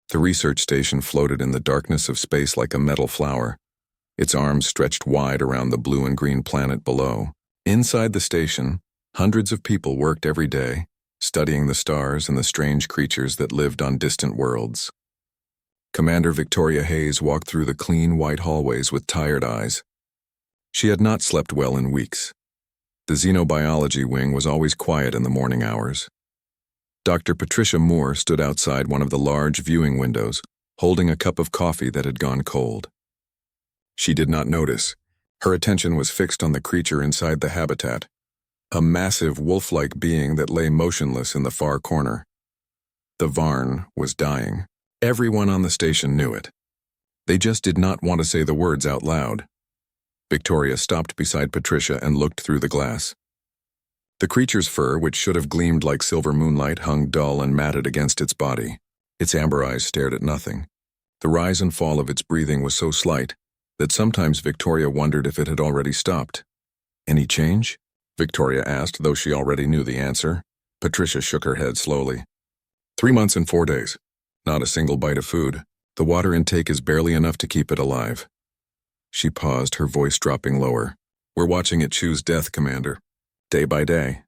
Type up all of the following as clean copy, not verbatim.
The research station floated in the darkness of space like a metal flower, its arms stretched wide around the blue and green planet below. Inside the station, hundreds of people worked every day, studying the stars and the strange creatures that lived on distant worlds. Commander Victoria Hayes walked through the clean white hallways with tired eyes. She had not slept well in weeks. The xenobiology wing was always quiet in the morning hours. Dr. Patricia Moore stood outside one of the large viewing windows, holding a cup of coffee that had gone cold. She did not notice. Her attention was fixed on the creature inside the habitat, a massive wolf-like being that lay motionless in the far corner. The Varn was dying. Everyone on the station knew it. They just did not want to say the words out loud. Victoria stopped beside Patricia and looked through the glass. The creature's fur, which should have gleamed like silver moonlight, hung dull and matted against its body. Its amber eyes stared at nothing. The rise and fall of its breathing was so slight that sometimes Victoria wondered if it had already stopped. "Any change?" Victoria asked, though she already knew the answer. Patricia shook her head slowly. 3 months and 4 days. Not a single bite of food. The water intake is barely enough to keep it alive. She paused, her voice dropping lower. "We're watching it choose death, Commander. Day by day."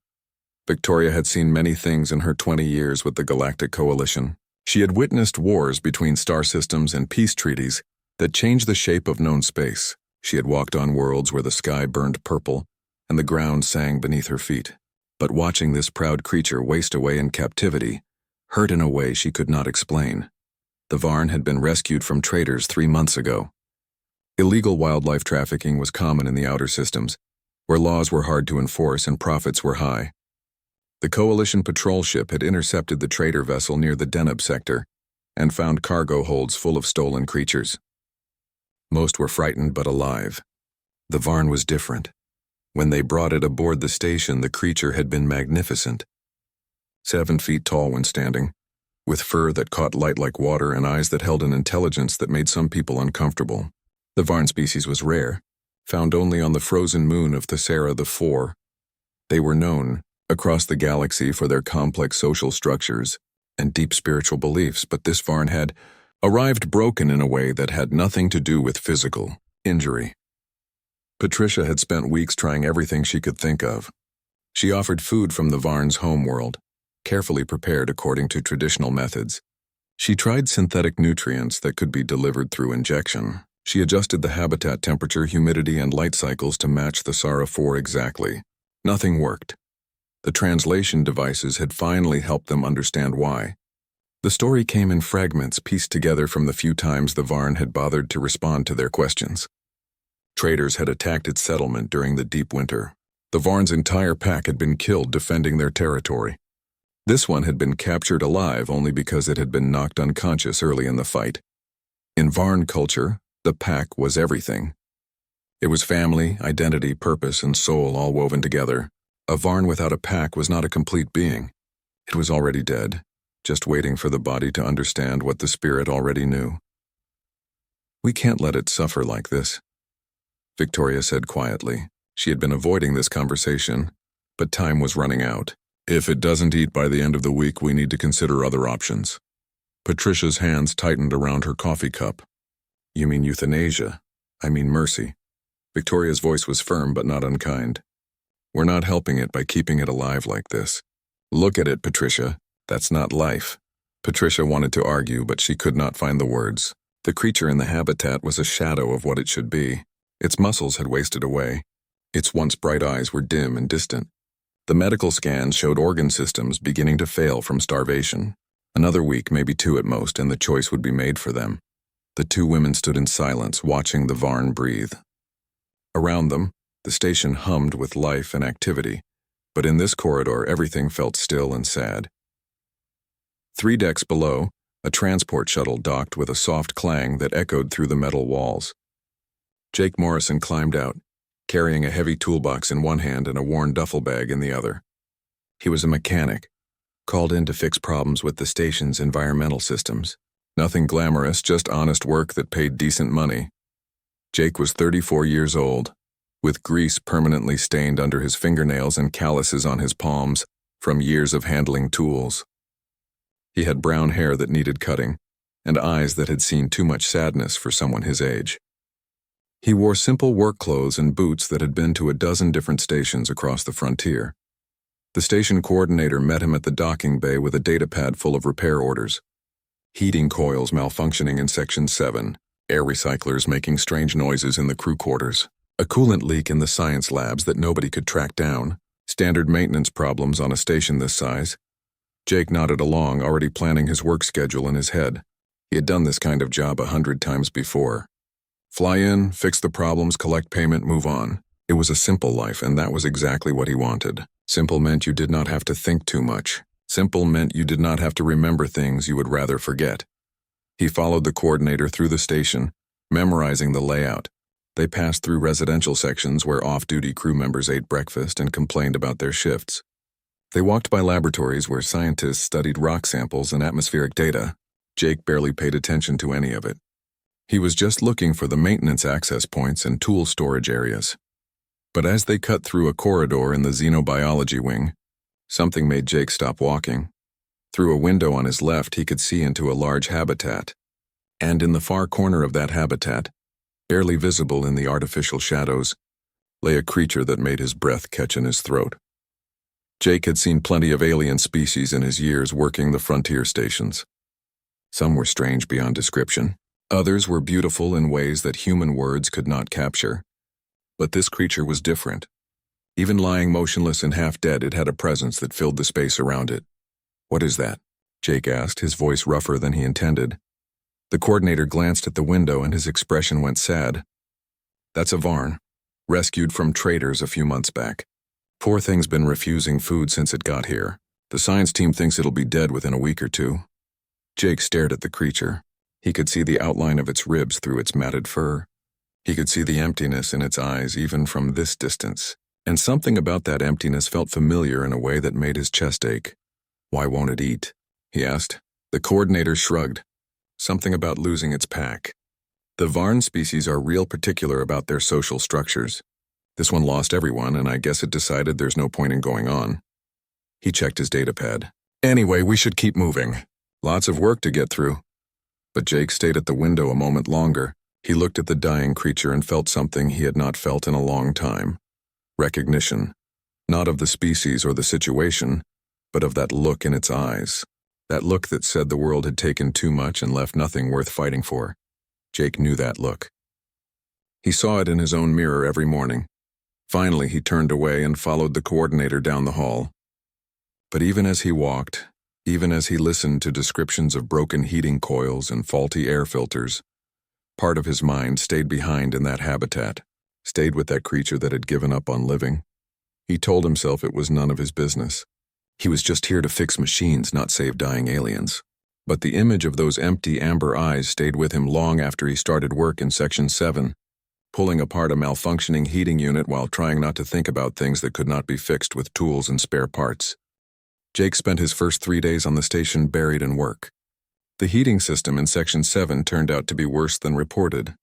Victoria had seen many things in her 20 years with the Galactic Coalition. She had witnessed wars between star systems and peace treaties that changed the shape of known space. She had walked on worlds where the sky burned purple and the ground sang beneath her feet. But watching this proud creature waste away in captivity hurt in a way she could not explain. The Varn had been rescued from traders 3 months ago. Illegal wildlife trafficking was common in the outer systems, where laws were hard to enforce and profits were high. The Coalition patrol ship had intercepted the trader vessel near the Deneb sector and found cargo holds full of stolen creatures. Most were frightened but alive. The Varn was different. When they brought it aboard the station, the creature had been magnificent. 7 feet tall when standing, with fur that caught light like water and eyes that held an intelligence that made some people uncomfortable. The Varn species was rare, found only on the frozen moon of Thesera IV. They were known across the galaxy for their complex social structures and deep spiritual beliefs, but this Varn had arrived broken in a way that had nothing to do with physical injury. Patricia had spent weeks trying everything she could think of. She offered food from the Varn's homeworld, carefully prepared according to traditional methods. She tried synthetic nutrients that could be delivered through injection. She adjusted the habitat temperature, humidity, and light cycles to match the Sara 4 exactly. Nothing worked. The translation devices had finally helped them understand why. The story came in fragments pieced together from the few times the Varn had bothered to respond to their questions. Traders had attacked its settlement during the deep winter. The Varn's entire pack had been killed defending their territory. This one had been captured alive only because it had been knocked unconscious early in the fight. In Varn culture, the pack was everything. It was family, identity, purpose, and soul all woven together. A Varn without a pack was not a complete being. It was already dead, just waiting for the body to understand what the spirit already knew. "We can't let it suffer like this," Victoria said quietly. She had been avoiding this conversation, but time was running out. "If it doesn't eat by the end of the week, we need to consider other options." Patricia's hands tightened around her coffee cup. "You mean euthanasia? I mean mercy." Victoria's voice was firm but not unkind. "We're not helping it by keeping it alive like this. Look at it, Patricia. That's not life." Patricia wanted to argue, but she could not find the words. The creature in the habitat was a shadow of what it should be. Its muscles had wasted away. Its once bright eyes were dim and distant. The medical scans showed organ systems beginning to fail from starvation. Another week, maybe 2 at most, and the choice would be made for them. The 2 women stood in silence, watching the Varn breathe. Around them, the station hummed with life and activity, but in this corridor everything felt still and sad. 3 decks below, a transport shuttle docked with a soft clang that echoed through the metal walls. Jake Morrison climbed out, carrying a heavy toolbox in one hand and a worn duffel bag in the other. He was a mechanic, called in to fix problems with the station's environmental systems. Nothing glamorous, just honest work that paid decent money. Jake was 34 years old, with grease permanently stained under his fingernails and calluses on his palms from years of handling tools. He had brown hair that needed cutting, and eyes that had seen too much sadness for someone his age. He wore simple work clothes and boots that had been to a dozen different stations across the frontier. The station coordinator met him at the docking bay with a datapad full of repair orders. Heating coils malfunctioning in Section 7, air recyclers making strange noises in the crew quarters, a coolant leak in the science labs that nobody could track down, standard maintenance problems on a station this size. Jake nodded along, already planning his work schedule in his head. He had done this kind of job 100 times before. Fly in, fix the problems, collect payment, move on. It was a simple life, and that was exactly what he wanted. Simple meant you did not have to think too much. Simple meant you did not have to remember things you would rather forget. He followed the coordinator through the station, memorizing the layout. They passed through residential sections where off-duty crew members ate breakfast and complained about their shifts. They walked by laboratories where scientists studied rock samples and atmospheric data. Jake barely paid attention to any of it. He was just looking for the maintenance access points and tool storage areas. But as they cut through a corridor in the xenobiology wing, something made Jake stop walking. Through a window on his left, he could see into a large habitat. And in the far corner of that habitat, barely visible in the artificial shadows, lay a creature that made his breath catch in his throat. Jake had seen plenty of alien species in his years working the frontier stations. Some were strange beyond description. Others were beautiful in ways that human words could not capture. But this creature was different. Even lying motionless and half dead, it had a presence that filled the space around it. "What is that?" Jake asked, his voice rougher than he intended. The coordinator glanced at the window and his expression went sad. "That's a Varn, rescued from traders a few months back. Poor thing's been refusing food since it got here. The science team thinks it'll be dead within a week or two." Jake stared at the creature. He could see the outline of its ribs through its matted fur. He could see the emptiness in its eyes even from this distance. And something about that emptiness felt familiar in a way that made his chest ache. "Why won't it eat?" he asked. The coordinator shrugged. "Something about losing its pack. The Varn species are real particular about their social structures. This one lost everyone, and I guess it decided there's no point in going on." He checked his datapad. "Anyway, we should keep moving. Lots of work to get through." But Jake stayed at the window a moment longer. He looked at the dying creature and felt something he had not felt in a long time. Recognition. Not of the species or the situation, but of that look in its eyes. That look that said the world had taken too much and left nothing worth fighting for. Jake knew that look. He saw it in his own mirror every morning. Finally, he turned away and followed the coordinator down the hall. But even as he walked, even as he listened to descriptions of broken heating coils and faulty air filters, part of his mind stayed behind in that habitat, stayed with that creature that had given up on living. He told himself it was none of his business. He was just here to fix machines, not save dying aliens. But the image of those empty amber eyes stayed with him long after he started work in Section 7, pulling apart a malfunctioning heating unit while trying not to think about things that could not be fixed with tools and spare parts. Jake spent his first 3 days on the station buried in work. The heating system in Section 7 turned out to be worse than reported.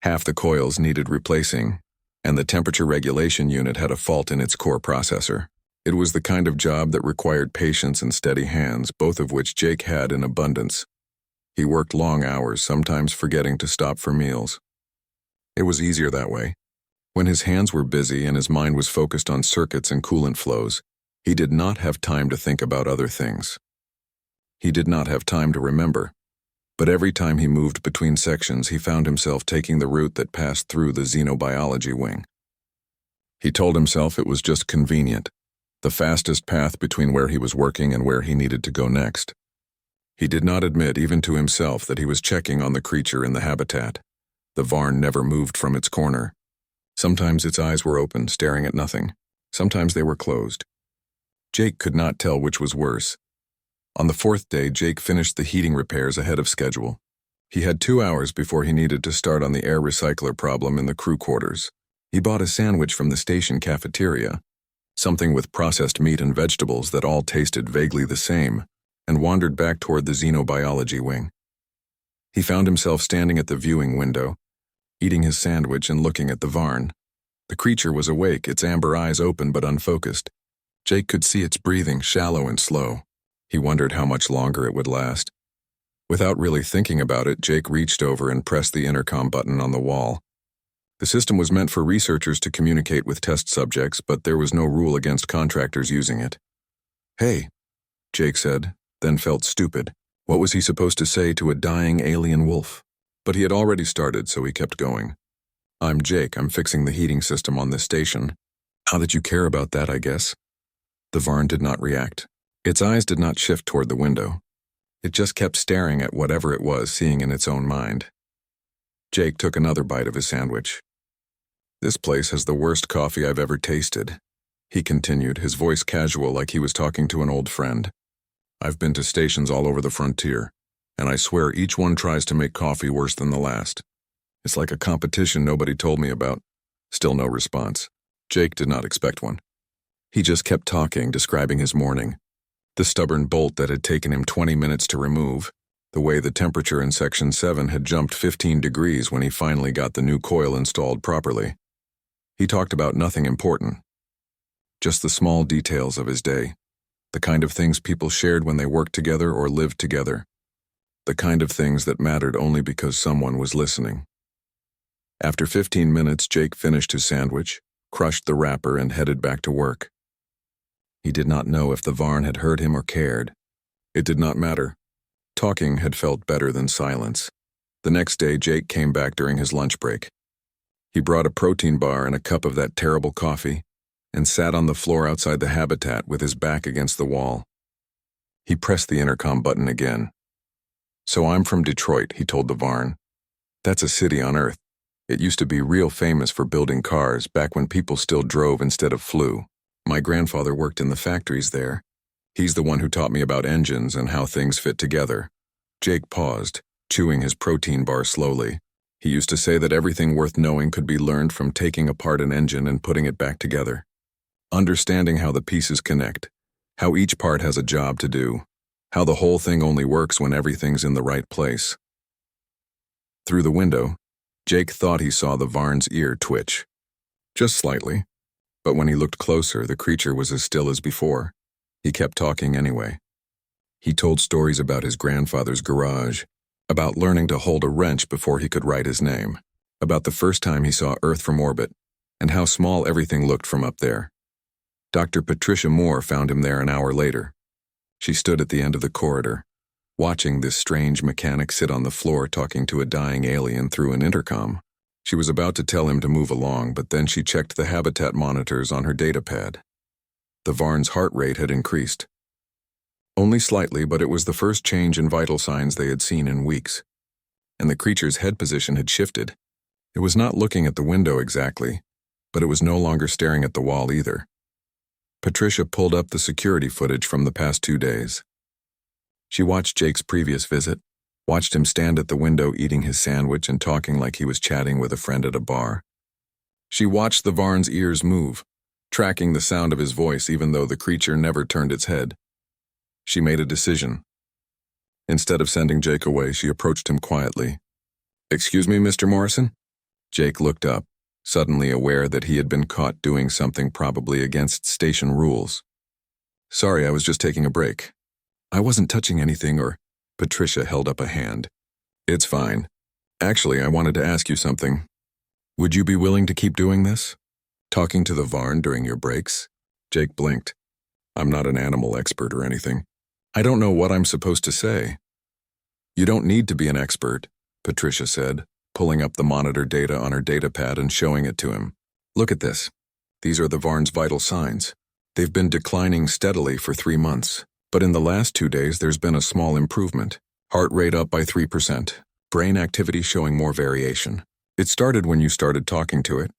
Half the coils needed replacing, and the temperature regulation unit had a fault in its core processor. It was the kind of job that required patience and steady hands, both of which Jake had in abundance. He worked long hours, sometimes forgetting to stop for meals. It was easier that way. When his hands were busy and his mind was focused on circuits and coolant flows, he did not have time to think about other things. He did not have time to remember. But every time he moved between sections, he found himself taking the route that passed through the xenobiology wing. He told himself it was just convenient, the fastest path between where he was working and where he needed to go next. He did not admit even to himself that he was checking on the creature in the habitat. The Varn never moved from its corner. Sometimes its eyes were open, staring at nothing. Sometimes they were closed. Jake could not tell which was worse. On the 4th day, Jake finished the heating repairs ahead of schedule. He had 2 hours before he needed to start on the air recycler problem in the crew quarters. He bought a sandwich from the station cafeteria, something with processed meat and vegetables that all tasted vaguely the same, and wandered back toward the xenobiology wing. He found himself standing at the viewing window, eating his sandwich and looking at the Varn. The creature was awake, its amber eyes open but unfocused. Jake could see its breathing, shallow and slow. He wondered how much longer it would last. Without really thinking about it, Jake reached over and pressed the intercom button on the wall. The system was meant for researchers to communicate with test subjects, but there was no rule against contractors using it. "Hey," Jake said, then felt stupid. What was he supposed to say to a dying alien wolf? But he had already started, so he kept going. "I'm Jake. I'm fixing the heating system on this station. How that you care about that, I guess." The Varn did not react. Its eyes did not shift toward the window. It just kept staring at whatever it was seeing in its own mind. Jake took another bite of his sandwich. "This place has the worst coffee I've ever tasted," he continued, his voice casual like he was talking to an old friend. "I've been to stations all over the frontier, and I swear each one tries to make coffee worse than the last. It's like a competition nobody told me about." Still no response. Jake did not expect one. He just kept talking, describing his morning. The stubborn bolt that had taken him 20 minutes to remove, the way the temperature in Section 7 had jumped 15 degrees when he finally got the new coil installed properly. He talked about nothing important. Just the small details of his day. The kind of things people shared when they worked together or lived together. The kind of things that mattered only because someone was listening. After 15 minutes, Jake finished his sandwich, crushed the wrapper, and headed back to work. He did not know if the Varn had heard him or cared. It did not matter. Talking had felt better than silence. The next day, Jake came back during his lunch break. He brought a protein bar and a cup of that terrible coffee, and sat on the floor outside the habitat with his back against the wall. He pressed the intercom button again. "So I'm from Detroit," he told the Varn. "That's a city on Earth. It used to be real famous for building cars back when people still drove instead of flew. My grandfather worked in the factories there. He's the one who taught me about engines and how things fit together." Jake paused, chewing his protein bar slowly. He used to say that everything worth knowing could be learned from taking apart an engine and putting it back together. Understanding how the pieces connect, how each part has a job to do, how the whole thing only works when everything's in the right place. Through the window, Jake thought he saw the Varn's ear twitch. Just slightly. But when he looked closer, the creature was as still as before. He kept talking anyway. He told stories about his grandfather's garage, about learning to hold a wrench before he could write his name, about the first time he saw Earth from orbit, and how small everything looked from up there. Dr. Patricia Moore found him there an hour later. She stood at the end of the corridor, watching this strange mechanic sit on the floor talking to a dying alien through an intercom. She was about to tell him to move along, but then she checked the habitat monitors on her datapad. The Varn's heart rate had increased. Only slightly, but it was the first change in vital signs they had seen in weeks. And the creature's head position had shifted. It was not looking at the window exactly, but it was no longer staring at the wall either. Patricia pulled up the security footage from the past 2 days. She watched Jake's previous visit, watched him stand at the window eating his sandwich and talking like he was chatting with a friend at a bar. She watched the Varn's ears move, tracking the sound of his voice even though the creature never turned its head. She made a decision. Instead of sending Jake away, she approached him quietly. "Excuse me, Mr. Morrison?" Jake looked up, suddenly aware that he had been caught doing something probably against station rules. "Sorry, I was just taking a break. I wasn't touching anything or—" Patricia held up a hand. "It's fine. Actually, I wanted to ask you something. Would you be willing to keep doing this? Talking to the Varn during your breaks?" Jake blinked. "I'm not an animal expert or anything. I don't know what I'm supposed to say." "You don't need to be an expert," Patricia said, pulling up the monitor data on her datapad and showing it to him. "Look at this. These are the Varn's vital signs. They've been declining steadily for 3 months. But in the last 2 days, there's been a small improvement. Heart rate up by 3%. Brain activity showing more variation. It started when you started talking to it."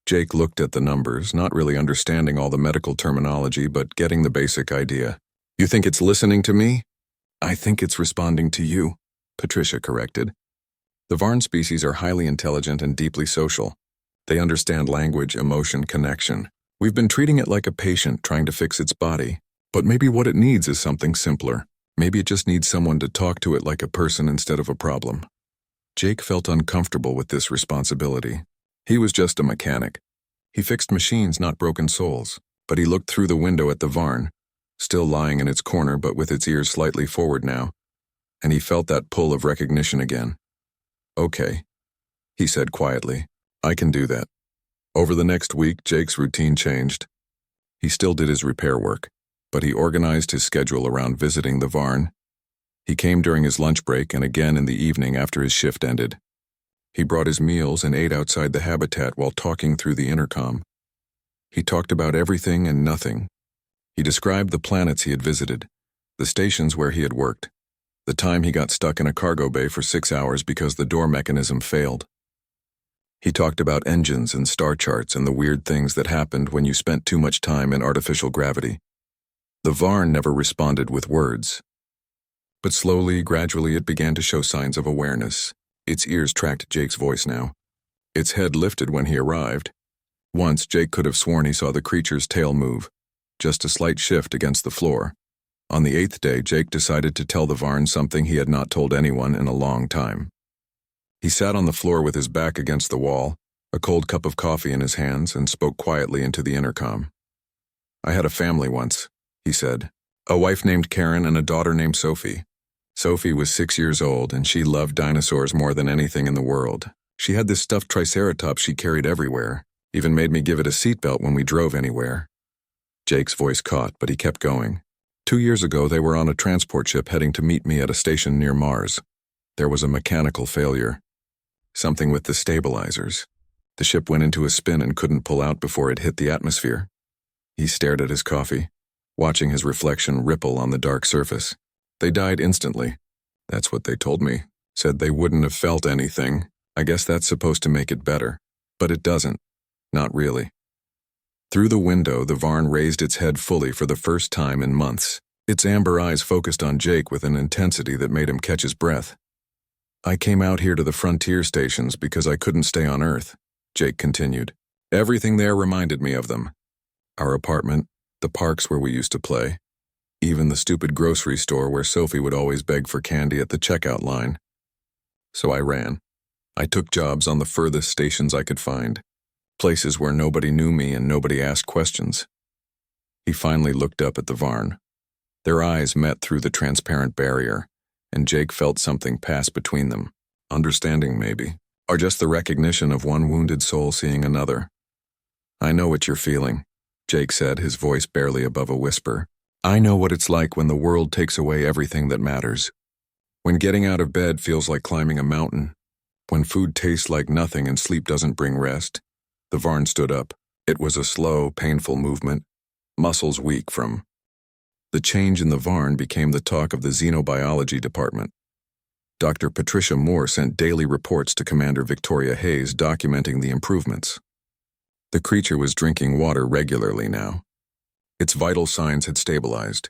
Jake looked at the numbers, not really understanding all the medical terminology, but getting the basic idea. "You think it's listening to me?" "I think it's responding to you," Patricia corrected. The Varn species are highly intelligent and deeply social. They understand language, emotion, connection. We've been treating it like a patient trying to fix its body. But maybe what it needs is something simpler. Maybe it just needs someone to talk to it like a person instead of a problem. Jake felt uncomfortable with this responsibility. He was just a mechanic. He fixed machines, not broken souls. But he looked through the window at the Varn, still lying in its corner but with its ears slightly forward now. and he felt that pull of recognition again. "Okay," he said quietly. "I can do that." Over the next week, Jake's routine changed. He still did his repair work, but he organized his schedule around visiting the Varn. He came during his lunch break and again in the evening after his shift ended. He brought his meals and ate outside the habitat while talking through the intercom. He talked about everything and nothing. He described the planets he had visited, the stations where he had worked, the time he got stuck in a cargo bay for 6 hours because the door mechanism failed. He talked about engines and star charts and the weird things that happened when you spent too much time in artificial gravity. The Varn never responded with words. But slowly, gradually, it began to show signs of awareness. Its ears tracked Jake's voice now. Its head lifted when he arrived. Once, Jake could have sworn he saw the creature's tail move, just a slight shift against the floor. On the 8th day, Jake decided to tell the Varn something he had not told anyone in a long time. He sat on the floor with his back against the wall, a cold cup of coffee in his hands, and spoke quietly into the intercom. "I had a family once," he said. "A wife named Karen and a daughter named Sophie. Sophie was 6 years old, and she loved dinosaurs more than anything in the world. She had this stuffed triceratops she carried everywhere, even made me give it a seatbelt when we drove anywhere." Jake's voice caught, but he kept going. 2 years ago, they were on a transport ship heading to meet me at a station near Mars. There was a mechanical failure. Something with the stabilizers. The ship went into a spin and couldn't pull out before it hit the atmosphere. He stared at his coffee, watching his reflection ripple on the dark surface. "They died instantly. That's what they told me. Said they wouldn't have felt anything. I guess that's supposed to make it better. But it doesn't. Not really." Through the window, the Varn raised its head fully for the first time in months. Its amber eyes focused on Jake with an intensity that made him catch his breath. "I came out here to the frontier stations because I couldn't stay on Earth," Jake continued. "Everything there reminded me of them. Our apartment, the parks where we used to play, even the stupid grocery store where Sophie would always beg for candy at the checkout line. So I ran. I took jobs on the furthest stations I could find, places where nobody knew me and nobody asked questions." He finally looked up at the Varn. Their eyes met through the transparent barrier, and Jake felt something pass between them. Understanding, maybe, or just the recognition of one wounded soul seeing another. "I know what you're feeling," Jake said, his voice barely above a whisper. "I know what it's like when the world takes away everything that matters. When getting out of bed feels like climbing a mountain. When food tastes like nothing and sleep doesn't bring rest." The Varn stood up. It was a slow, painful movement, muscles weak from. The change in the Varn became the talk of the xenobiology department. Dr. Patricia Moore sent daily reports to Commander Victoria Hayes documenting the improvements. The creature was drinking water regularly now. Its vital signs had stabilized.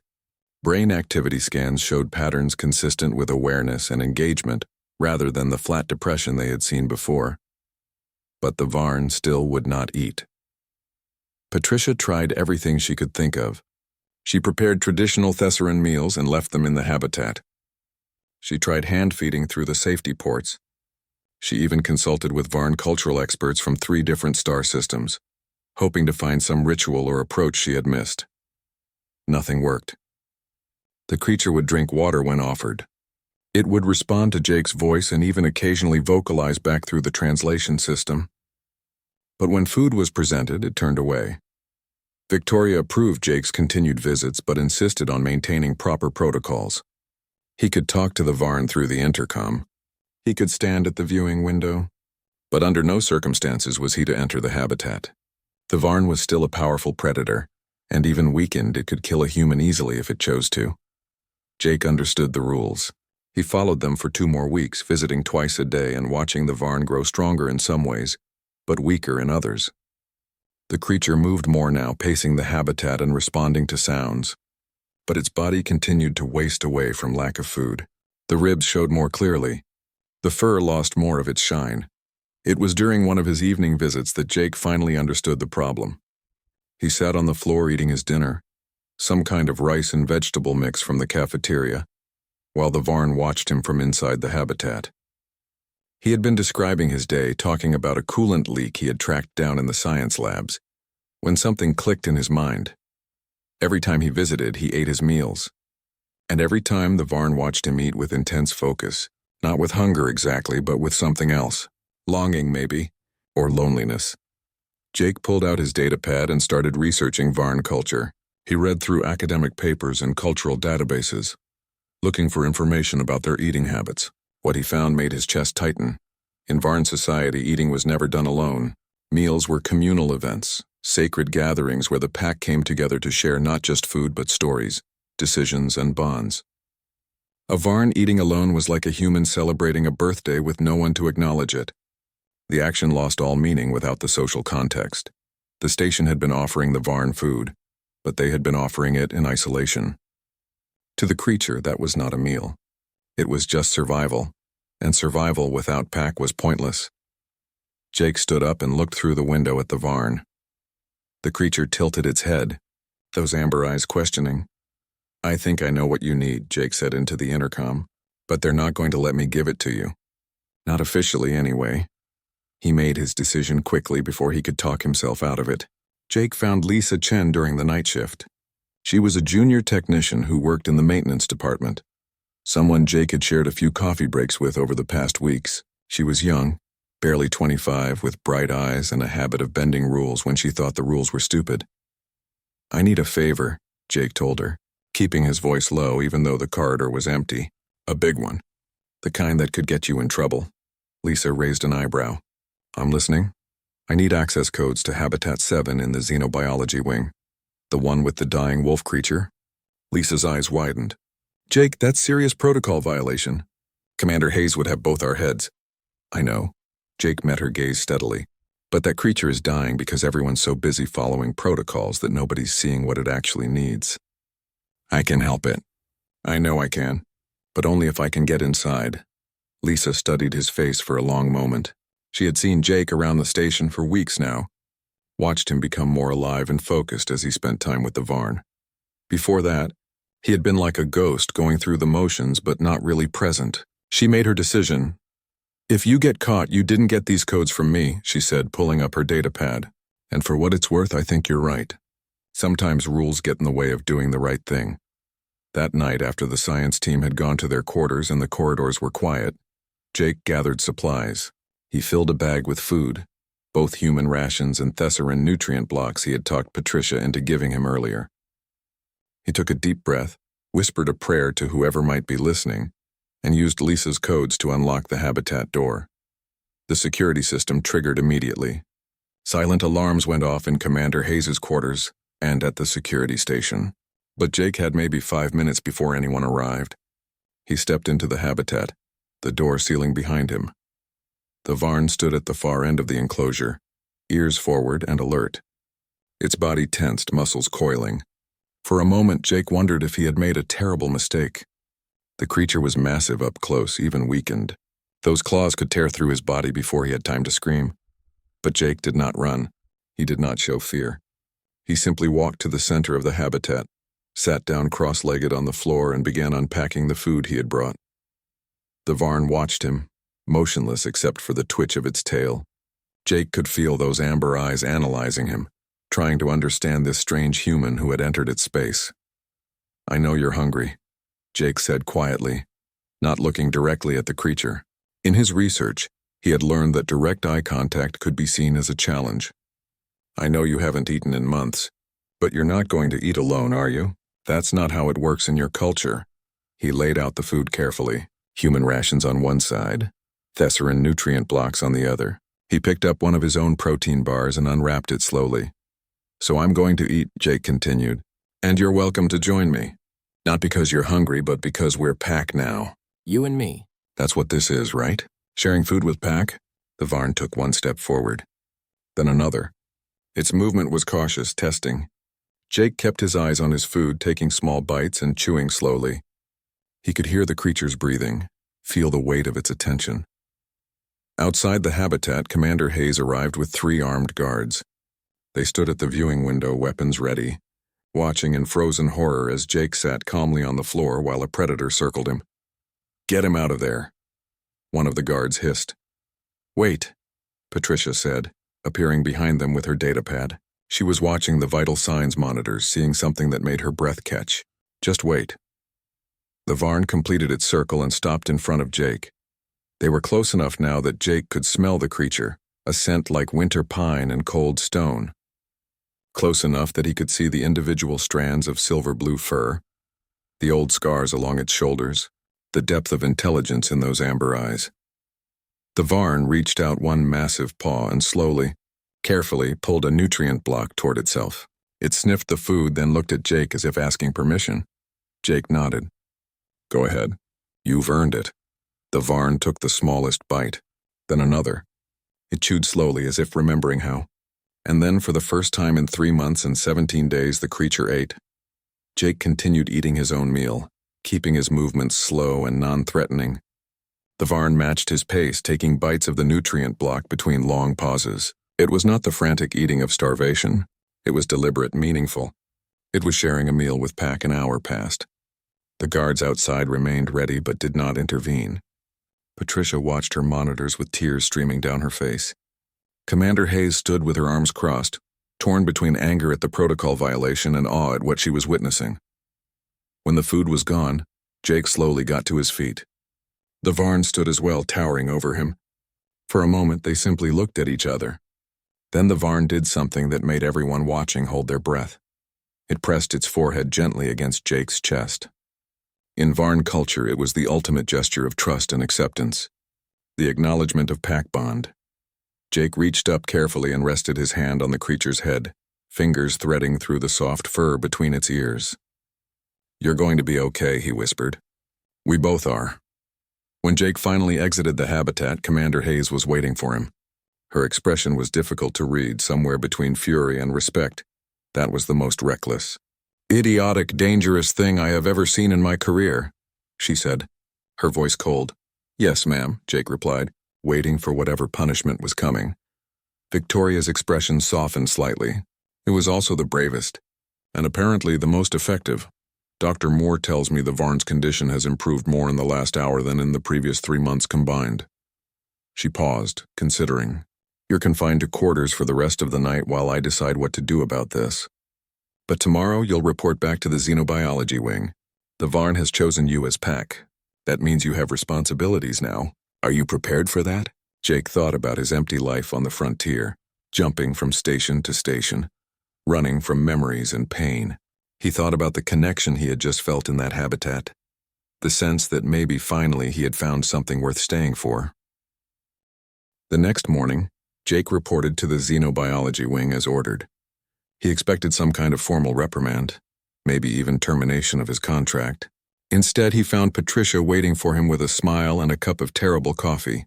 Brain activity scans showed patterns consistent with awareness and engagement rather than the flat depression they had seen before. But the Varn still would not eat. Patricia tried everything she could think of. She prepared traditional Thessaran meals and left them in the habitat. She tried hand-feeding through the safety ports. She even consulted with Varn cultural experts from 3 different star systems, hoping to find some ritual or approach she had missed. Nothing worked. The creature would drink water when offered. It would respond to Jake's voice and even occasionally vocalize back through the translation system. But when food was presented, it turned away. Victoria approved Jake's continued visits but insisted on maintaining proper protocols. He could talk to the Varn through the intercom. He could stand at the viewing window. But under no circumstances was he to enter the habitat. The Varn was still a powerful predator, and even weakened, it could kill a human easily if it chose to. Jake understood the rules. He followed them for 2 more weeks, visiting twice a day and watching the Varn grow stronger in some ways, but weaker in others. The creature moved more now, pacing the habitat and responding to sounds. But its body continued to waste away from lack of food. The ribs showed more clearly. The fur lost more of its shine. It was during one of his evening visits that Jake finally understood the problem. He sat on the floor eating his dinner, some kind of rice and vegetable mix from the cafeteria, while the Varn watched him from inside the habitat. He had been describing his day, talking about a coolant leak he had tracked down in the science labs, when something clicked in his mind. Every time he visited, he ate his meals. And every time the Varn watched him eat with intense focus, not with hunger exactly, but with something else. Longing, maybe, or loneliness. Jake pulled out his datapad and started researching Varn culture. He read through academic papers and cultural databases, looking for information about their eating habits. What he found made his chest tighten. In Varn society, eating was never done alone. Meals were communal events, sacred gatherings where the pack came together to share not just food but stories, decisions, and bonds. A Varn eating alone was like a human celebrating a birthday with no one to acknowledge it. The action lost all meaning without the social context. The station had been offering the Varn food, but they had been offering it in isolation. To the creature, that was not a meal. It was just survival, and survival without pack was pointless. Jake stood up and looked through the window at the Varn. The creature tilted its head, those amber eyes questioning. "I think I know what you need," Jake said into the intercom, "but they're not going to let me give it to you. Not officially, anyway." He made his decision quickly before he could talk himself out of it. Jake found Lisa Chen during the night shift. She was a junior technician who worked in the maintenance department. Someone Jake had shared a few coffee breaks with over the past weeks. She was young, barely 25, with bright eyes and a habit of bending rules when she thought the rules were stupid. "I need a favor," Jake told her, keeping his voice low even though the corridor was empty. "A big one. The kind that could get you in trouble." Lisa raised an eyebrow. "I'm listening. I need access codes to Habitat 7 in the Xenobiology wing. The one with the dying wolf creature?" Lisa's eyes widened. "Jake, that's serious protocol violation. Commander Hayes would have both our heads." "I know." Jake met her gaze steadily. "But that creature is dying because everyone's so busy following protocols that nobody's seeing what it actually needs. I can help it. I know I can. But only if I can get inside." Lisa studied his face for a long moment. She had seen Jake around the station for weeks now, watched him become more alive and focused as he spent time with the Varn. Before that, he had been like a ghost going through the motions but not really present. She made her decision. "If you get caught, you didn't get these codes from me," she said, pulling up her datapad. "And for what it's worth, I think you're right. Sometimes rules get in the way of doing the right thing." That night, after the science team had gone to their quarters and the corridors were quiet, Jake gathered supplies. He filled a bag with food, both human rations and Thessarin nutrient blocks he had talked Patricia into giving him earlier. He took a deep breath, whispered a prayer to whoever might be listening, and used Lisa's codes to unlock the habitat door. The security system triggered immediately. Silent alarms went off in Commander Hayes' quarters and at the security station. But Jake had maybe 5 minutes before anyone arrived. He stepped into the habitat, the door sealing behind him. The Varn stood at the far end of the enclosure, ears forward and alert. Its body tensed, muscles coiling. For a moment, Jake wondered if he had made a terrible mistake. The creature was massive up close, even weakened. Those claws could tear through his body before he had time to scream. But Jake did not run. He did not show fear. He simply walked to the center of the habitat, sat down cross-legged on the floor and began unpacking the food he had brought. The Varn watched him, motionless except for the twitch of its tail. Jake could feel those amber eyes analyzing him, trying to understand this strange human who had entered its space. "I know you're hungry," Jake said quietly, not looking directly at the creature. In his research, he had learned that direct eye contact could be seen as a challenge. "I know you haven't eaten in months, but you're not going to eat alone, are you? That's not how it works in your culture." He laid out the food carefully, human rations on one side, Thessarin nutrient blocks on the other. He picked up one of his own protein bars and unwrapped it slowly. "So I'm going to eat," Jake continued, "and you're welcome to join me. Not because you're hungry, but because we're pack now. You and me. That's what this is, right? Sharing food with pack?" The Varn took one step forward, then another. Its movement was cautious, testing. Jake kept his eyes on his food, taking small bites and chewing slowly. He could hear the creature's breathing, feel the weight of its attention. Outside the habitat, Commander Hayes arrived with 3 armed guards. They stood at the viewing window, weapons ready, watching in frozen horror as Jake sat calmly on the floor while a predator circled him. "Get him out of there," one of the guards hissed. "Wait," Patricia said, appearing behind them with her datapad. She was watching the vital signs monitors, seeing something that made her breath catch. "Just wait." The Varn completed its circle and stopped in front of Jake. They were close enough now that Jake could smell the creature, a scent like winter pine and cold stone. Close enough that he could see the individual strands of silver-blue fur, the old scars along its shoulders, the depth of intelligence in those amber eyes. The Varn reached out one massive paw and slowly, carefully pulled a nutrient block toward itself. It sniffed the food, then looked at Jake as if asking permission. Jake nodded. Go ahead. You've earned it. The Varn took the smallest bite, then another. It chewed slowly as if remembering how. And then for the first time in 3 months and 17 days the creature ate. Jake continued eating his own meal, keeping his movements slow and non-threatening. The Varn matched his pace, taking bites of the nutrient block between long pauses. It was not the frantic eating of starvation. It was deliberate, meaningful. It was sharing a meal with Pack. An hour passed. The guards outside remained ready but did not intervene. Patricia watched her monitors with tears streaming down her face. Commander Hayes stood with her arms crossed, torn between anger at the protocol violation and awe at what she was witnessing. When the food was gone, Jake slowly got to his feet. The Varn stood as well, towering over him. For a moment, they simply looked at each other. Then the Varn did something that made everyone watching hold their breath. It pressed its forehead gently against Jake's chest. In Varn culture, it was the ultimate gesture of trust and acceptance, the acknowledgement of pack bond. Jake reached up carefully and rested his hand on the creature's head, fingers threading through the soft fur between its ears. You're going to be okay, he whispered. We both are. When Jake finally exited the habitat, Commander Hayes was waiting for him. Her expression was difficult to read, somewhere between fury and respect. That was the most reckless, idiotic, dangerous thing I have ever seen in my career, she said, her voice cold. Yes, ma'am, Jake replied, waiting for whatever punishment was coming. Victoria's expression softened slightly. It was also the bravest, and apparently the most effective. Dr. Moore tells me the Varn's condition has improved more in the last hour than in the previous 3 months combined. She paused, considering. You're confined to quarters for the rest of the night while I decide what to do about this. But tomorrow you'll report back to the xenobiology wing. The Varn has chosen you as pack. That means you have responsibilities now. Are you prepared for that? Jake thought about his empty life on the frontier, jumping from station to station, running from memories and pain. He thought about the connection he had just felt in that habitat, the sense that maybe finally he had found something worth staying for. The next morning, Jake reported to the xenobiology wing as ordered. He expected some kind of formal reprimand, maybe even termination of his contract. Instead, he found Patricia waiting for him with a smile and a cup of terrible coffee.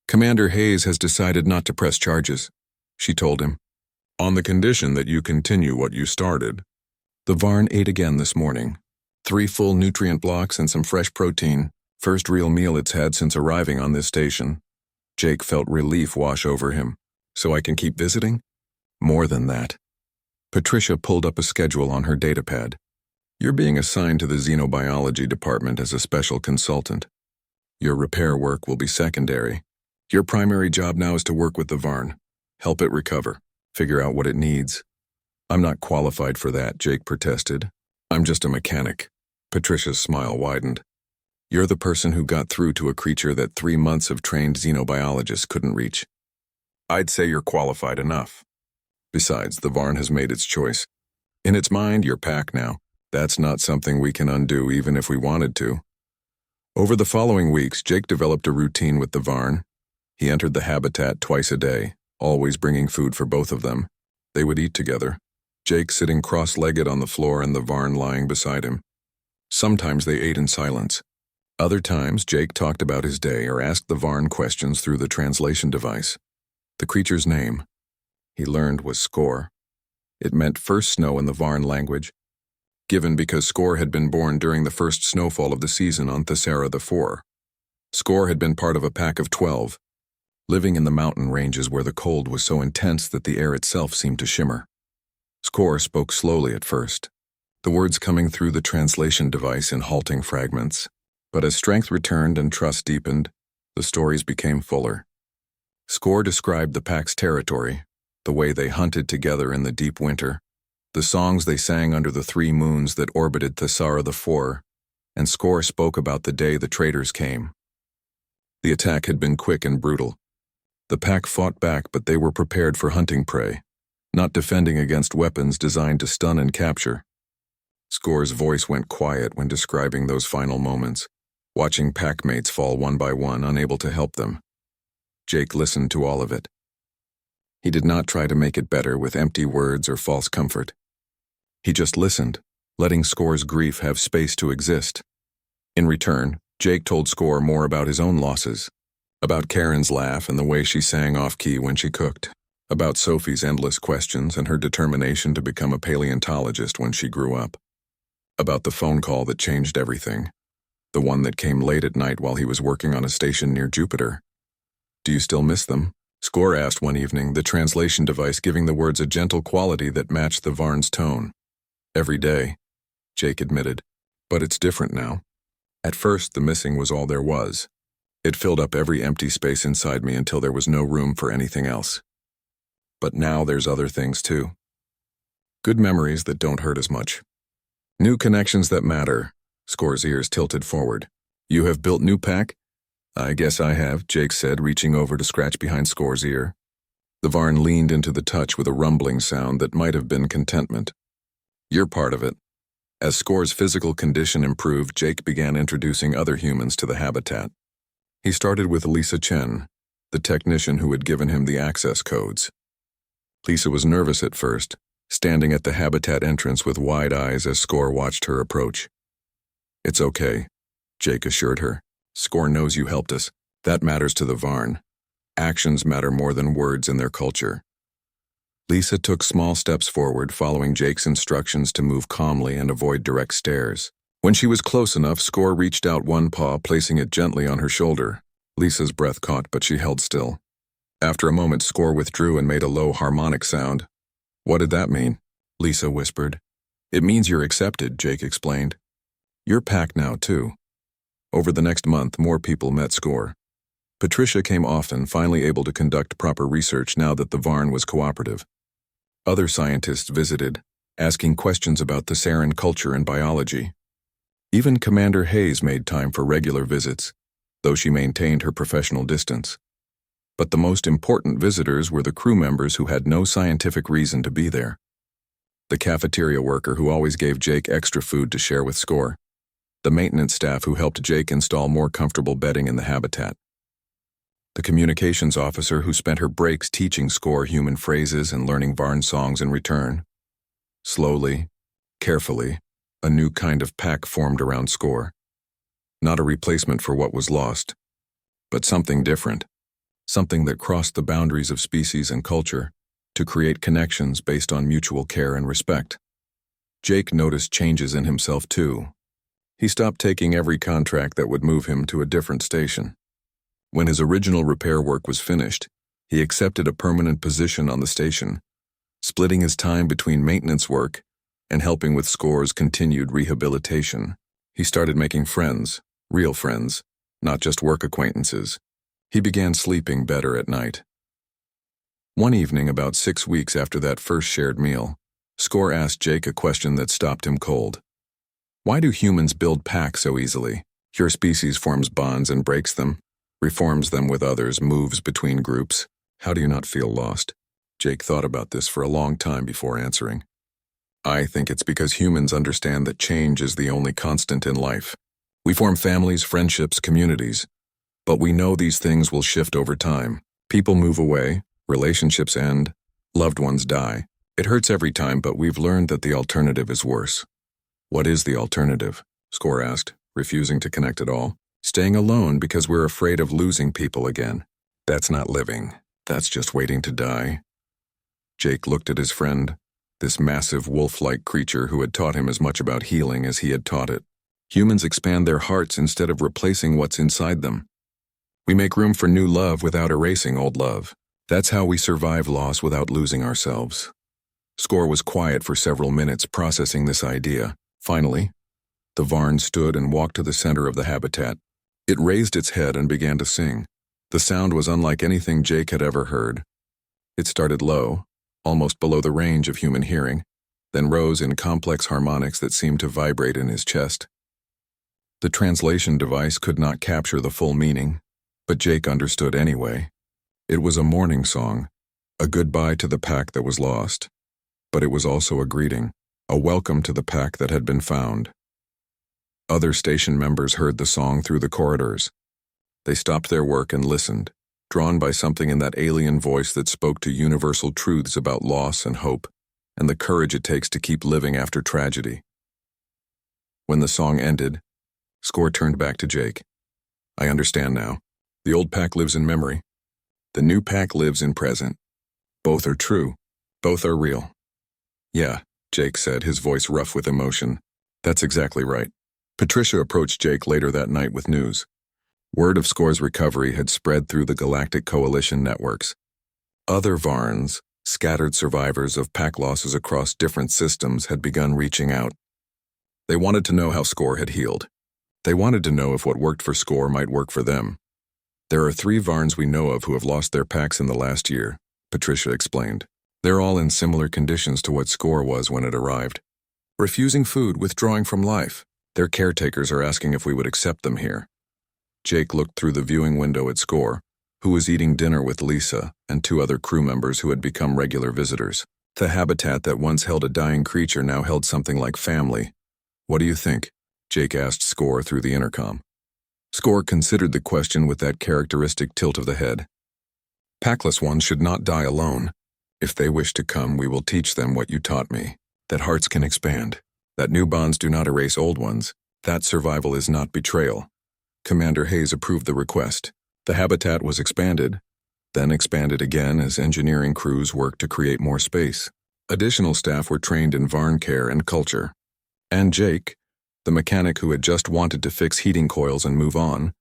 Commander Hayes has decided not to press charges, she told him, on the condition that you continue what you started. The Varn ate again this morning. 3 full nutrient blocks and some fresh protein, first real meal it's had since arriving on this station. Jake felt relief wash over him. So I can keep visiting? More than that. Patricia pulled up a schedule on her datapad. You're being assigned to the xenobiology department as a special consultant. Your repair work will be secondary. Your primary job now is to work with the Varn, help it recover, figure out what it needs. I'm not qualified for that, Jake protested. I'm just a mechanic. Patricia's smile widened. You're the person who got through to a creature that 3 months of trained xenobiologists couldn't reach. I'd say you're qualified enough. Besides, the Varn has made its choice. In its mind, you're pack now. That's not something we can undo even if we wanted to. Over the following weeks, Jake developed a routine with the Varn. He entered the habitat twice a day, always bringing food for both of them. They would eat together, Jake sitting cross-legged on the floor and the Varn lying beside him. Sometimes they ate in silence. Other times, Jake talked about his day or asked the Varn questions through the translation device. The creature's name, he learned, was Score. It meant first snow in the Varn language, given because Score had been born during the first snowfall of the season on Thessera IV. Score had been part of a pack of 12, living in the mountain ranges where the cold was so intense that the air itself seemed to shimmer. Score spoke slowly at first, the words coming through the translation device in halting fragments. But as strength returned and trust deepened, the stories became fuller. Score described the pack's territory, the way they hunted together in the deep winter, the songs they sang under the 3 moons that orbited Thessera IV, and Score spoke about the day the traitors came. The attack had been quick and brutal. The pack fought back, but they were prepared for hunting prey, not defending against weapons designed to stun and capture. Score's voice went quiet when describing those final moments, watching packmates fall one by one, unable to help them. Jake listened to all of it. He did not try to make it better with empty words or false comfort. He just listened, letting Score's grief have space to exist. In return, Jake told Score more about his own losses, about Karen's laugh and the way she sang off-key when she cooked, about Sophie's endless questions and her determination to become a paleontologist when she grew up, about the phone call that changed everything, the one that came late at night while he was working on a station near Jupiter. "Do you still miss them?" Score asked one evening, the translation device giving the words a gentle quality that matched the Varn's tone. "Every day," Jake admitted, "but it's different now. At first, the missing was all there was. It filled up every empty space inside me until there was no room for anything else. But now there's other things too. Good memories that don't hurt as much. New connections that matter." Score's ears tilted forward. "You have built new pack?" "I guess I have," Jake said, reaching over to scratch behind Score's ear. The Varn leaned into the touch with a rumbling sound that might have been contentment. "You're part of it." As Score's physical condition improved, Jake began introducing other humans to the habitat. He started with Lisa Chen, the technician who had given him the access codes. Lisa was nervous at first, standing at the habitat entrance with wide eyes as Score watched her approach. "It's okay," Jake assured her. "Score knows you helped us. That matters to the Varn. Actions matter more than words in their culture." Lisa took small steps forward, following Jake's instructions to move calmly and avoid direct stares. When she was close enough, Score reached out one paw, placing it gently on her shoulder. Lisa's breath caught, but she held still. After a moment, Score withdrew and made a low harmonic sound. "What did that mean?" Lisa whispered. "It means you're accepted," Jake explained. "You're packed now, too." Over the next month, more people met Score. Patricia came often, finally able to conduct proper research now that the Varn was cooperative. Other scientists visited, asking questions about the Saren culture and biology. Even Commander Hayes made time for regular visits, though she maintained her professional distance. But the most important visitors were the crew members who had no scientific reason to be there. The cafeteria worker who always gave Jake extra food to share with Score. The maintenance staff who helped Jake install more comfortable bedding in the habitat. The communications officer who spent her breaks teaching Score human phrases and learning Varn songs in return. Slowly, carefully, a new kind of pack formed around Score. Not a replacement for what was lost, but something different. Something that crossed the boundaries of species and culture to create connections based on mutual care and respect. Jake noticed changes in himself too. He stopped taking every contract that would move him to a different station. When his original repair work was finished, he accepted a permanent position on the station, splitting his time between maintenance work and helping with Score's continued rehabilitation. He started making friends, real friends, not just work acquaintances. He began sleeping better at night. One evening, about 6 weeks after that first shared meal, Score asked Jake a question that stopped him cold. "Why do humans build packs so easily? Your species forms bonds and breaks them, reforms them with others, moves between groups. How do you not feel lost?" Jake thought about this for a long time before answering. "I think it's because humans understand that change is the only constant in life. We form families, friendships, communities. But we know these things will shift over time. People move away, relationships end, loved ones die. It hurts every time, but we've learned that the alternative is worse." "What is the alternative?" Score asked, refusing to connect at all. "Staying alone because we're afraid of losing people again. That's not living. That's just waiting to die." Jake looked at his friend, this massive wolf-like creature who had taught him as much about healing as he had taught it. Humans expand their hearts instead of replacing what's inside them. We make room for new love without erasing old love. That's how we survive loss without losing ourselves. Score was quiet for several minutes, processing this idea. Finally, the Varn stood and walked to the center of the habitat. It raised its head and began to sing. The sound was unlike anything Jake had ever heard. It started low, almost below the range of human hearing, then rose in complex harmonics that seemed to vibrate in his chest. The translation device could not capture the full meaning, but Jake understood anyway. It was a mourning song, a goodbye to the pack that was lost. But it was also a greeting, a welcome to the pack that had been found. Other station members heard the song through the corridors. They stopped their work and listened, drawn by something in that alien voice that spoke to universal truths about loss and hope, and the courage it takes to keep living after tragedy. When the song ended, Score turned back to Jake. I understand now. The old pack lives in memory. The new pack lives in present. Both are true. Both are real. Yeah, Jake said, his voice rough with emotion. That's exactly right. Patricia approached Jake later that night with news. Word of Score's recovery had spread through the Galactic Coalition networks. Other Varns, scattered survivors of pack losses across different systems, had begun reaching out. They wanted to know how Score had healed. They wanted to know if what worked for Score might work for them. There are 3 Varns we know of who have lost their packs in the last year, Patricia explained. They're all in similar conditions to what Score was when it arrived. Refusing food, withdrawing from life. Their caretakers are asking if we would accept them here. Jake looked through the viewing window at Score, who was eating dinner with Lisa and 2 other crew members who had become regular visitors. The habitat that once held a dying creature now held something like family. What do you think? Jake asked Score through the intercom. Score considered the question with that characteristic tilt of the head. Packless ones should not die alone. If they wish to come, we will teach them what you taught me, that hearts can expand, that new bonds do not erase old ones, that survival is not betrayal. Commander Hayes approved the request. The habitat was expanded, then expanded again as engineering crews worked to create more space. Additional staff were trained in Varn care and culture. And Jake, the mechanic who had just wanted to fix heating coils and move on,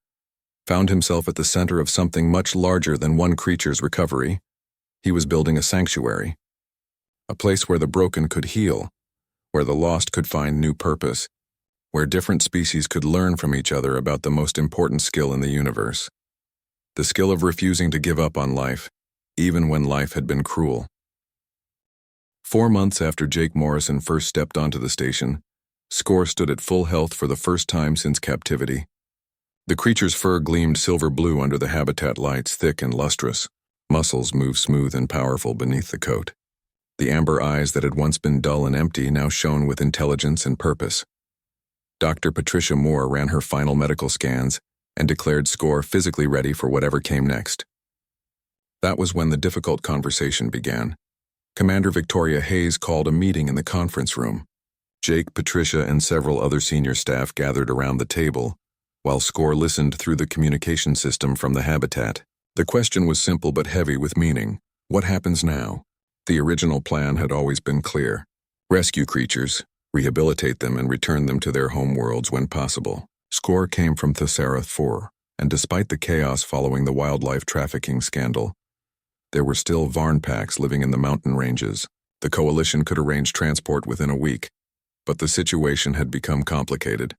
found himself at the center of something much larger than one creature's recovery. He was building a sanctuary, a place where the broken could heal, where the lost could find new purpose, where different species could learn from each other about the most important skill in the universe. The skill of refusing to give up on life, even when life had been cruel. 4 months after Jake Morrison first stepped onto the station, Score stood at full health for the first time since captivity. The creature's fur gleamed silver blue under the habitat lights, thick and lustrous. Muscles moved smooth and powerful beneath the coat. The amber eyes that had once been dull and empty now shone with intelligence and purpose. Dr. Patricia Moore ran her final medical scans and declared Score physically ready for whatever came next. That was when the difficult conversation began. Commander Victoria Hayes called a meeting in the conference room. Jake, Patricia, and several other senior staff gathered around the table, while Score listened through the communication system from the habitat. The question was simple but heavy with meaning. What happens now? The original plan had always been clear. Rescue creatures, rehabilitate them and return them to their home worlds when possible. Score came from Thesarath 4, and despite the chaos following the wildlife trafficking scandal, there were still Varn packs living in the mountain ranges. The Coalition could arrange transport within a week, but the situation had become complicated.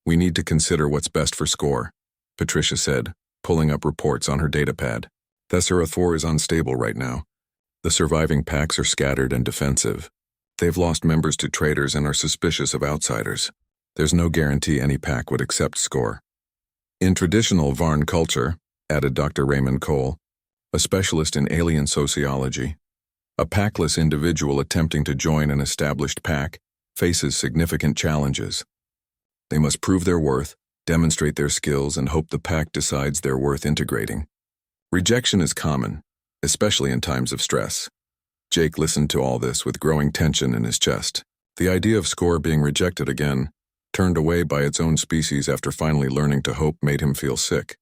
We need to consider what's best for Score, Patricia said, pulling up reports on her datapad. Thesarath 4 is unstable right now. The surviving packs are scattered and defensive. They've lost members to traitors and are suspicious of outsiders. There's no guarantee any pack would accept Score. In traditional Varn culture, added Dr. Raymond Cole, a specialist in alien sociology, a packless individual attempting to join an established pack faces significant challenges. They must prove their worth, demonstrate their skills, and hope the pack decides they're worth integrating. Rejection is common, especially in times of stress. Jake listened to all this with growing tension in his chest. The idea of Score being rejected again, turned away by its own species after finally learning to hope, made him feel sick.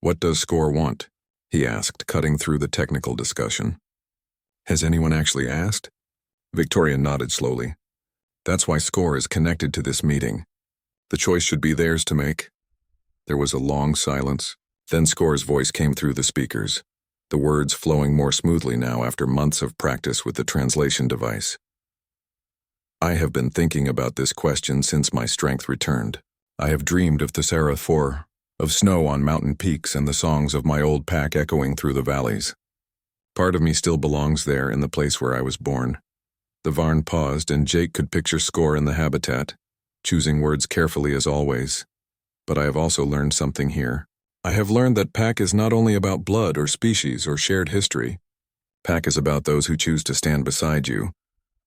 What does Score want? He asked, cutting through the technical discussion. Has anyone actually asked? Victoria nodded slowly. That's why Score is connected to this meeting. The choice should be theirs to make. There was a long silence. Then Score's voice came through the speakers, the words flowing more smoothly now after months of practice with the translation device. I have been thinking about this question since my strength returned. I have dreamed of Thesarath 4, of snow on mountain peaks and the songs of my old pack echoing through the valleys. Part of me still belongs there in the place where I was born. The Varn paused, and Jake could picture Score in the habitat, choosing words carefully as always. But I have also learned something here. I have learned that pack is not only about blood or species or shared history. Pack is about those who choose to stand beside you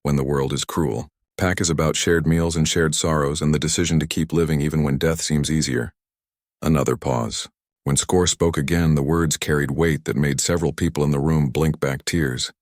when the world is cruel. Pack is about shared meals and shared sorrows and the decision to keep living even when death seems easier. Another pause. When Score spoke again, the words carried weight that made several people in the room blink back tears.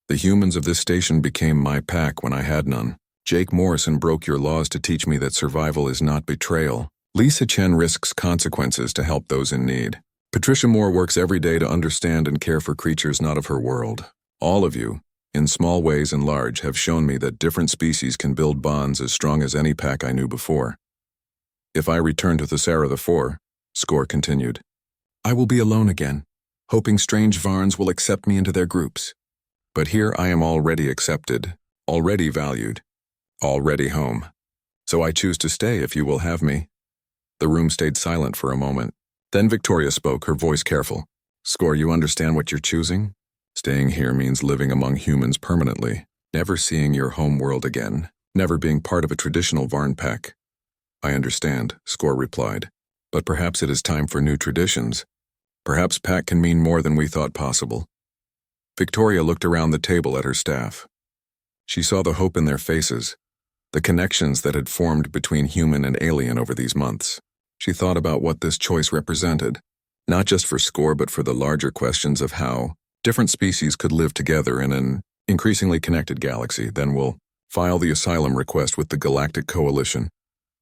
The humans of this station became my pack when I had none. Jake Morrison broke your laws to teach me that survival is not betrayal. Lisa Chen risks consequences to help those in need. Patricia Moore works every day to understand and care for creatures not of her world. All of you, in small ways and large, have shown me that different species can build bonds as strong as any pack I knew before. If I return to Thesera the Four, Score continued, I will be alone again, hoping strange Varns will accept me into their groups. But here I am already accepted, already valued, already home. So I choose to stay if you will have me. The room stayed silent for a moment. Then Victoria spoke, her voice careful. Score, you understand what you're choosing? Staying here means living among humans permanently, never seeing your home world again, never being part of a traditional Varn pack. I understand, Score replied. But perhaps it is time for new traditions. Perhaps pack can mean more than we thought possible. Victoria looked around the table at her staff. She saw the hope in their faces, the connections that had formed between human and alien over these months. She thought about what this choice represented, not just for Score but for the larger questions of how different species could live together in an increasingly connected galaxy. Then we'll file the asylum request with the Galactic Coalition,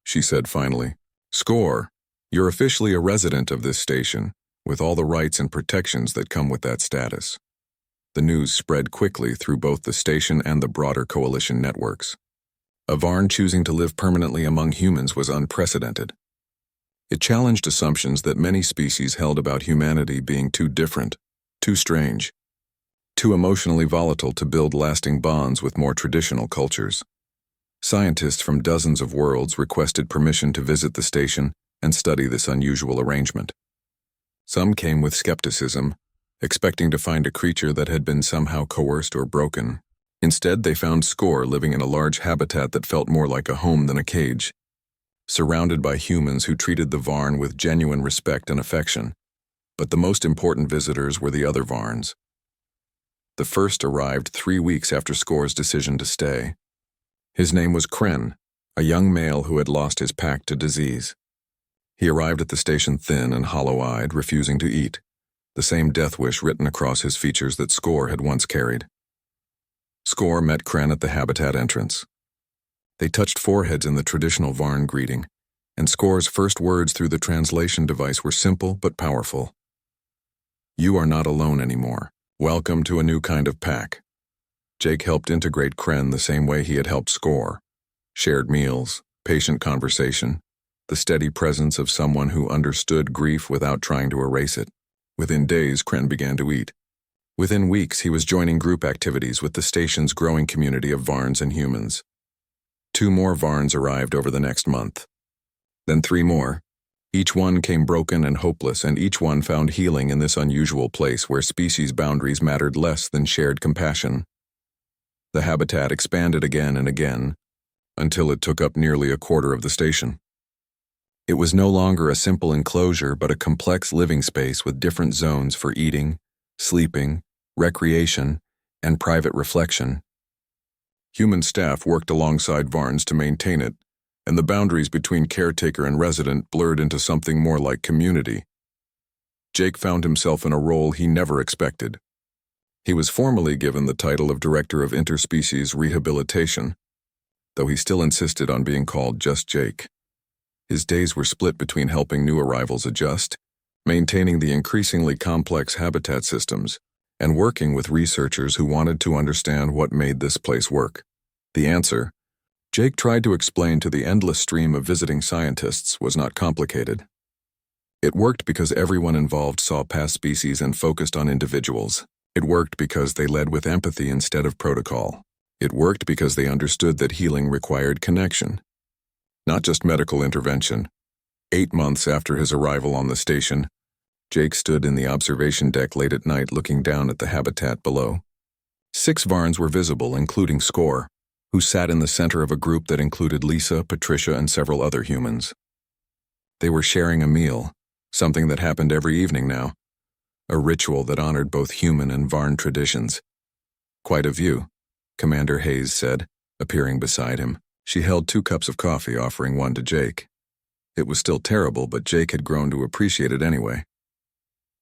she said finally. Score, you're officially a resident of this station, with all the rights and protections that come with that status. The news spread quickly through both the station and the broader coalition networks. A Varn choosing to live permanently among humans was unprecedented. It challenged assumptions that many species held about humanity being too different, too strange, too emotionally volatile to build lasting bonds with more traditional cultures. Scientists from dozens of worlds requested permission to visit the station and study this unusual arrangement. Some came with skepticism, expecting to find a creature that had been somehow coerced or broken. Instead, they found Score living in a large habitat that felt more like a home than a cage, surrounded by humans who treated the Varn with genuine respect and affection. But the most important visitors were the other Varns. The first arrived 3 weeks after Score's decision to stay. His name was Kren, a young male who had lost his pack to disease. He arrived at the station thin and hollow-eyed, refusing to eat, the same death wish written across his features that Score had once carried. Score met Kren at the habitat entrance. They touched foreheads in the traditional Varn greeting, and Score's first words through the translation device were simple but powerful. You are not alone anymore. Welcome to a new kind of pack. Jake helped integrate Kren the same way he had helped Score. Shared meals, patient conversation, the steady presence of someone who understood grief without trying to erase it. Within days, Kren began to eat. Within weeks, he was joining group activities with the station's growing community of Varns and humans. 2 more Varns arrived over the next month. Then 3 more. Each one came broken and hopeless, and each one found healing in this unusual place where species boundaries mattered less than shared compassion. The habitat expanded again and again, until it took up nearly a quarter of the station. It was no longer a simple enclosure but a complex living space with different zones for eating, sleeping, recreation, and private reflection. Human staff worked alongside Varns to maintain it, and the boundaries between caretaker and resident blurred into something more like community. Jake found himself in a role he never expected. He was formally given the title of Director of Interspecies Rehabilitation, though he still insisted on being called just Jake. His days were split between helping new arrivals adjust, maintaining the increasingly complex habitat systems, and working with researchers who wanted to understand what made this place work. The answer, Jake tried to explain to the endless stream of visiting scientists, was not complicated. It worked because everyone involved saw past species and focused on individuals. It worked because they led with empathy instead of protocol. It worked because they understood that healing required connection, not just medical intervention. 8 months after his arrival on the station, Jake stood in the observation deck late at night looking down at the habitat below. 6 Varns were visible, including Score. who sat in the center of a group that included Lisa, Patricia, and several other humans. They were sharing a meal, something that happened every evening now, a ritual that honored both human and Varn traditions. "Quite a view," Commander Hayes said, appearing beside him. She held 2 cups of coffee, offering one to Jake. It was still terrible, but Jake had grown to appreciate it anyway.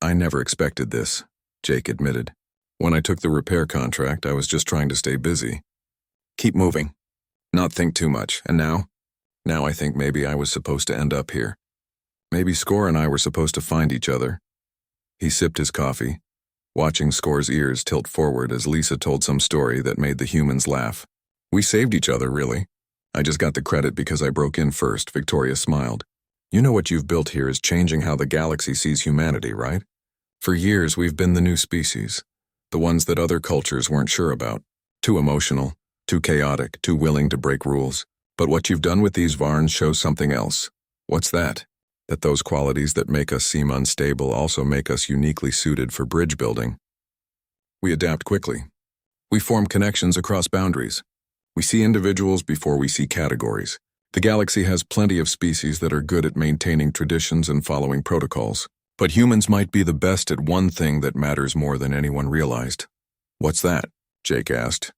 "I never expected this," Jake admitted. "When I took the repair contract, I was just trying to stay busy. Keep moving. Not think too much. And now? Now I think maybe I was supposed to end up here. Maybe Score and I were supposed to find each other." He sipped his coffee, watching Score's ears tilt forward as Lisa told some story that made the humans laugh. "We saved each other, really. I just got the credit because I broke in first," Victoria smiled. "You know what you've built here is changing how the galaxy sees humanity, right? For years we've been the new species, the ones that other cultures weren't sure about. Too emotional, too chaotic, too willing to break rules. But what you've done with these Varns shows something else." "What's that?" "That those qualities that make us seem unstable also make us uniquely suited for bridge building. We adapt quickly. We form connections across boundaries. We see individuals before we see categories. The galaxy has plenty of species that are good at maintaining traditions and following protocols. But humans might be the best at one thing that matters more than anyone realized." "What's that?" Jake asked.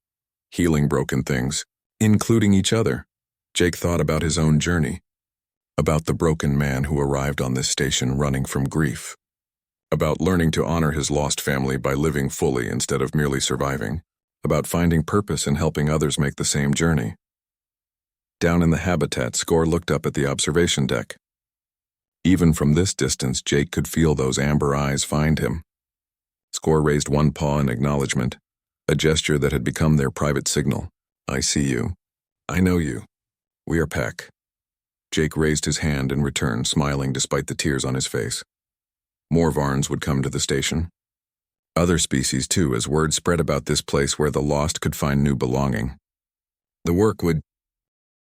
"Healing broken things, including each other." Jake thought about his own journey, about the broken man who arrived on this station running from grief, about learning to honor his lost family by living fully instead of merely surviving, about finding purpose in helping others make the same journey. Down in the habitat, Score looked up at the observation deck. Even from this distance, Jake could feel those amber eyes find him. Score raised one paw in acknowledgement, a gesture that had become their private signal. "I see you. I know you. We are Peck." Jake raised his hand in return, smiling despite the tears on his face. More Varns would come to the station. Other species too, as word spread about this place where the lost could find new belonging. The work would